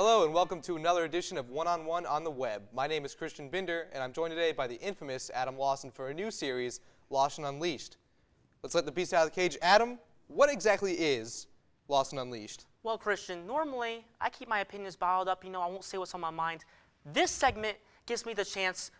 Hello and welcome to another edition of One-on-One on the Web. My name is Christian Binder and I'm joined today by the infamous Adam Lawson for a new series, Lawson Unleashed. Let's let the beast out of the cage. Adam, what exactly is Lawson Unleashed? Well, Christian, normally I keep my opinions bottled up. I won't say what's on my mind. This segment gives me the chance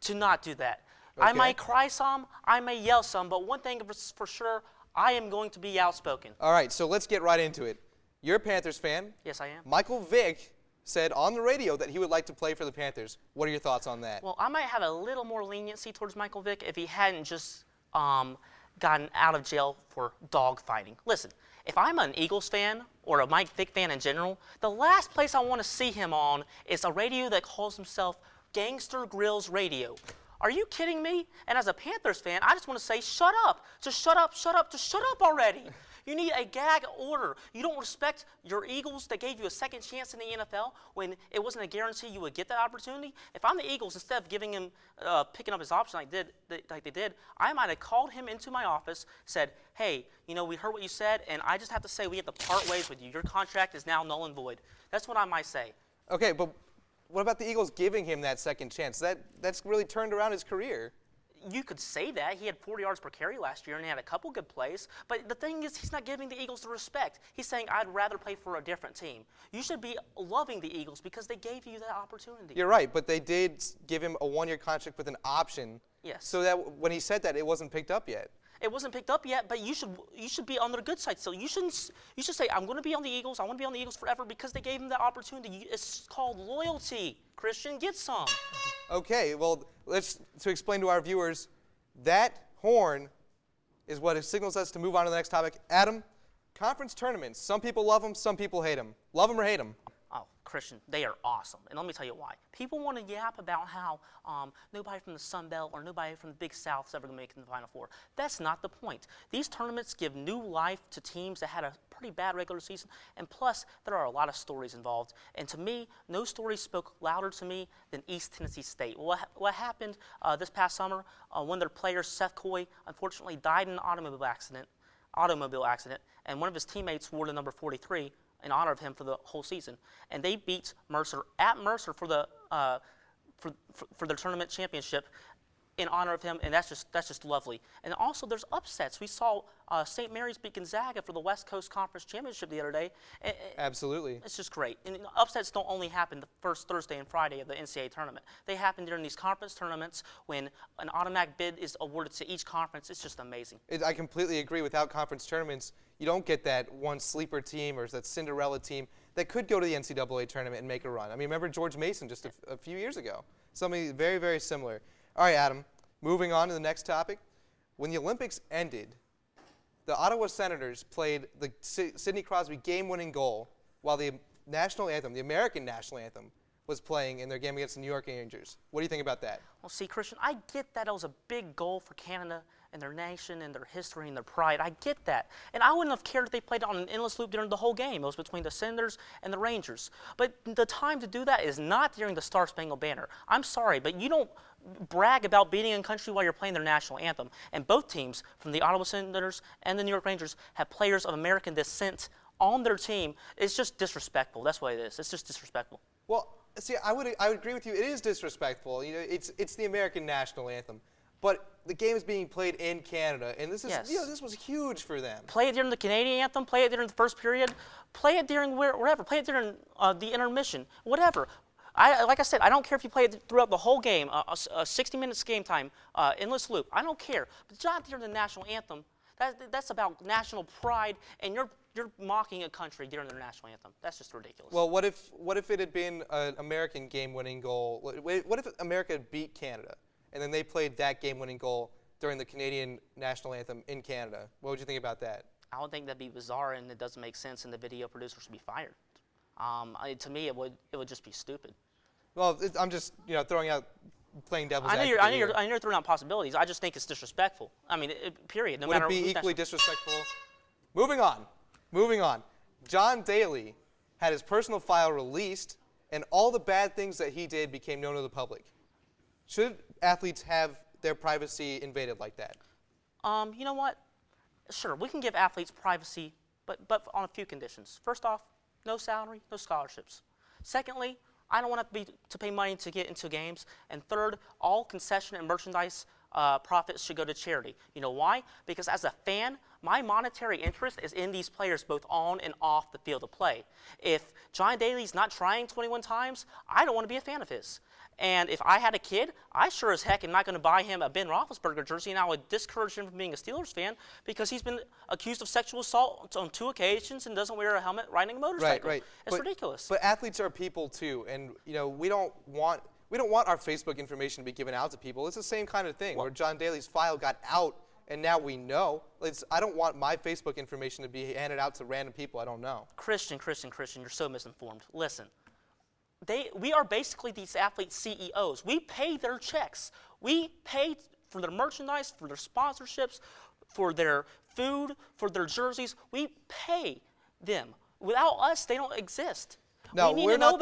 to not do that. Okay. I might cry some, I may yell some, but one thing for sure, I am going to be outspoken. All right, so let's get right into it. You're a Panthers fan. Yes, I am. Michael Vick said on the radio that he would like to play for the Panthers. What are your thoughts on that? Well, I might have a little more leniency towards Michael Vick if he hadn't just gotten out of jail for dog fighting. Listen, if I'm an Eagles fan or a Mike Vick fan in general, the last place I want to see him on is a radio that calls himself Gangster Grills Radio. Are you kidding me? And as a Panthers fan, I just want to say, shut up. Just shut up, shut up, just shut up already. You need a gag order. You don't respect your Eagles that gave you a second chance in the NFL when it wasn't a guarantee you would get that opportunity. If I'm the Eagles, instead of giving him, picking up his option like they did, I might have called him into my office, said, hey, we heard what you said, and I just have to say we have to part ways with you. Your contract is now null and void. That's what I might say. Okay, but what about the Eagles giving him that second chance? That's really turned around his career. You could say that. He had 40 yards per carry last year, and he had a couple good plays. But the thing is, he's not giving the Eagles the respect. He's saying, I'd rather play for a different team. You should be loving the Eagles because they gave you that opportunity. You're right, but they did give him a one-year contract with an option. Yes. So that when he said that, it wasn't picked up yet. It wasn't picked up yet, but you should be on the good side. So you should say, I'm going to be on the Eagles. I want to be on the Eagles forever because they gave him that opportunity. It's called loyalty. Christian, get some. Okay, well, to explain to our viewers, that horn is what signals us to move on to the next topic. Adam, conference tournaments. Some people love them, some people hate them. Love them or hate them? Oh, Christian, they are awesome. And let me tell you why. People want to yap about how nobody from the Sun Belt or nobody from the Big South is ever going to make it in the Final Four. That's not the point. These tournaments give new life to teams that had a pretty bad regular season, and plus, there are a lot of stories involved. And to me, no story spoke louder to me than East Tennessee State. What happened this past summer, one of their players, Seth Coy, unfortunately died in an automobile accident, and one of his teammates wore the number 43 in honor of him for the whole season. And they beat Mercer at Mercer for the for their tournament championship in honor of him, and that's just lovely. And also, there's upsets. We saw St. Mary's beat Gonzaga for the West Coast Conference Championship the other day. Absolutely. It's just great. And upsets don't only happen the first Thursday and Friday of the NCAA tournament. They happen during these conference tournaments when an automatic bid is awarded to each conference. It's just amazing. I completely agree. Without conference tournaments, you don't get that one sleeper team or that Cinderella team that could go to the NCAA tournament and make a run. I mean, remember George Mason just a few years ago. Something very, very similar. All right, Adam, moving on to the next topic. When the Olympics ended, the Ottawa Senators played the Sidney Crosby game-winning goal while the national anthem, the American national anthem, was playing in their game against the New York Rangers. What do you think about that? Well, see, Christian, I get that it was a big goal for Canada and their nation and their history and their pride. I get that. And I wouldn't have cared if they played on an endless loop during the whole game. It was between the Senators and the Rangers. But the time to do that is not during the Star-Spangled Banner. I'm sorry, but you don't brag about beating a country while you're playing their national anthem. And both teams, from the Ottawa Senators and the New York Rangers, have players of American descent on their team. It's just disrespectful. That's what it is. It's just disrespectful. Well, see, I would agree with you. It is disrespectful. It's the American national anthem. But the game is being played in Canada, and this is this was huge for them. Play it during the Canadian anthem. Play it during the first period. Play it during wherever. Play it during the intermission. Whatever. Like I said, I don't care if you play it throughout the whole game, 60 minutes game time, endless loop. I don't care. But not during the national anthem. That's about national pride, and you're mocking a country during their national anthem. That's just ridiculous. Well, what if it had been an American game-winning goal? What if America had beat Canada, and then they played that game-winning goal during the Canadian national anthem in Canada? What would you think about that? I would think that'd be bizarre, and it doesn't make sense, and the video producer should be fired. To me, it would just be stupid. Well, I'm just throwing out, playing devil's advocate. I know you're throwing out possibilities. I just think it's disrespectful. I mean, period. Would it be equally disrespectful? Moving on. John Daly had his personal file released, and all the bad things that he did became known to the public. Should athletes have their privacy invaded like that? You know what? Sure, we can give athletes privacy, but on a few conditions. First off, no salary, no scholarships. Secondly, I don't want to pay money to get into games. And third, all concession and merchandise profits should go to charity. You know why? Because as a fan, my monetary interest is in these players both on and off the field of play. If John Daly's not trying 21 times, I don't want to be a fan of his. And if I had a kid, I sure as heck am not going to buy him a Ben Roethlisberger jersey, and I would discourage him from being a Steelers fan because he's been accused of sexual assault on 2 occasions and doesn't wear a helmet riding a motorcycle. Right. It's ridiculous. But athletes are people too, and we don't want our Facebook information to be given out to people. It's the same kind of thing where John Daly's file got out, and now we know. I don't want my Facebook information to be handed out to random people I don't know. Christian, you're so misinformed. Listen. We are basically these athletes' CEOs. We pay their checks. We pay for their merchandise, for their sponsorships, for their food, for their jerseys. We pay them. Without us, they don't exist. No, we're not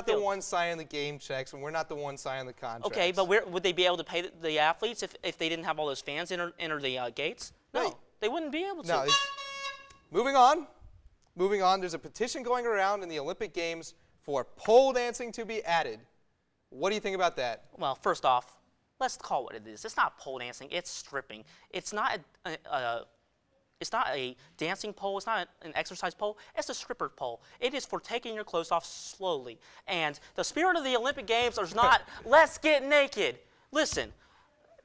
the ones signing the game checks, and we're not the ones signing the contracts. Okay, but would they be able to pay the athletes if they didn't have all those fans enter the gates? No, Right. They wouldn't be able to. No. Moving on. There's a petition going around in the Olympic Games for pole dancing to be added. What do you think about that? Well, first off, let's call it what it is. It's not pole dancing. It's stripping. It's not a dancing pole. It's not an exercise pole. It's a stripper pole. It is for taking your clothes off slowly. And the spirit of the Olympic Games is not, let's get naked. Listen,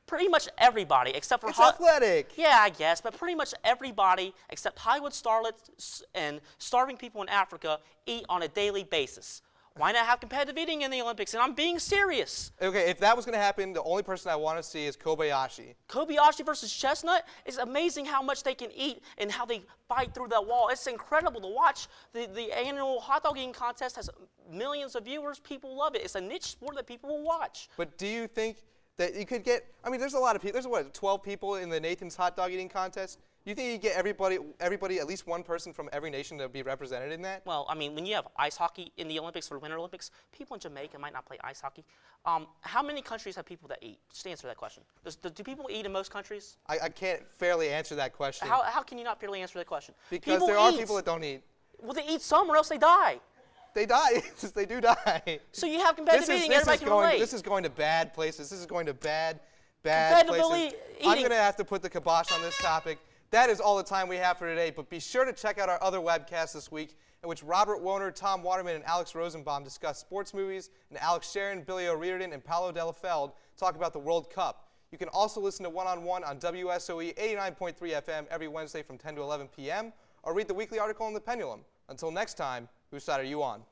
pretty much everybody except for... It's athletic. Yeah, I guess, but pretty much everybody except Hollywood starlets and starving people in Africa eat on a daily basis. Why not have competitive eating in the Olympics? And I'm being serious. Okay, if that was going to happen, the only person I want to see is Kobayashi. Kobayashi versus Chestnut? It's amazing how much they can eat and how they fight through that wall. It's incredible to watch. The annual hot dog eating contest has millions of viewers. People love it. It's a niche sport that people will watch. But do you think that you could get, there's a lot of people, there's 12 people in the Nathan's hot dog eating contest? Do you think you get everybody, at least one person from every nation to be represented in that? Well, when you have ice hockey in the Olympics for Winter Olympics, people in Jamaica might not play ice hockey. How many countries have people that eat? Just answer that question. Do people eat in most countries? I can't fairly answer that question. How can you not fairly answer that question? Because there are people that don't eat. Well, they eat some or else they die. They die. They do die. So you have competitive eating, everybody can relate. This is going to bad places. This is going to bad places. I'm going to have to put the kibosh on this topic. That is all the time we have for today, but be sure to check out our other webcasts this week, in which Robert Woner, Tom Waterman, and Alex Rosenbaum discuss sports movies, and Alex Sharon, Billy O'Riordan, and Paolo Delafeld talk about the World Cup. You can also listen to One-on-One on WSOE 89.3 FM every Wednesday from 10 to 11 p.m., or read the weekly article in The Pendulum. Until next time, whose side are you on?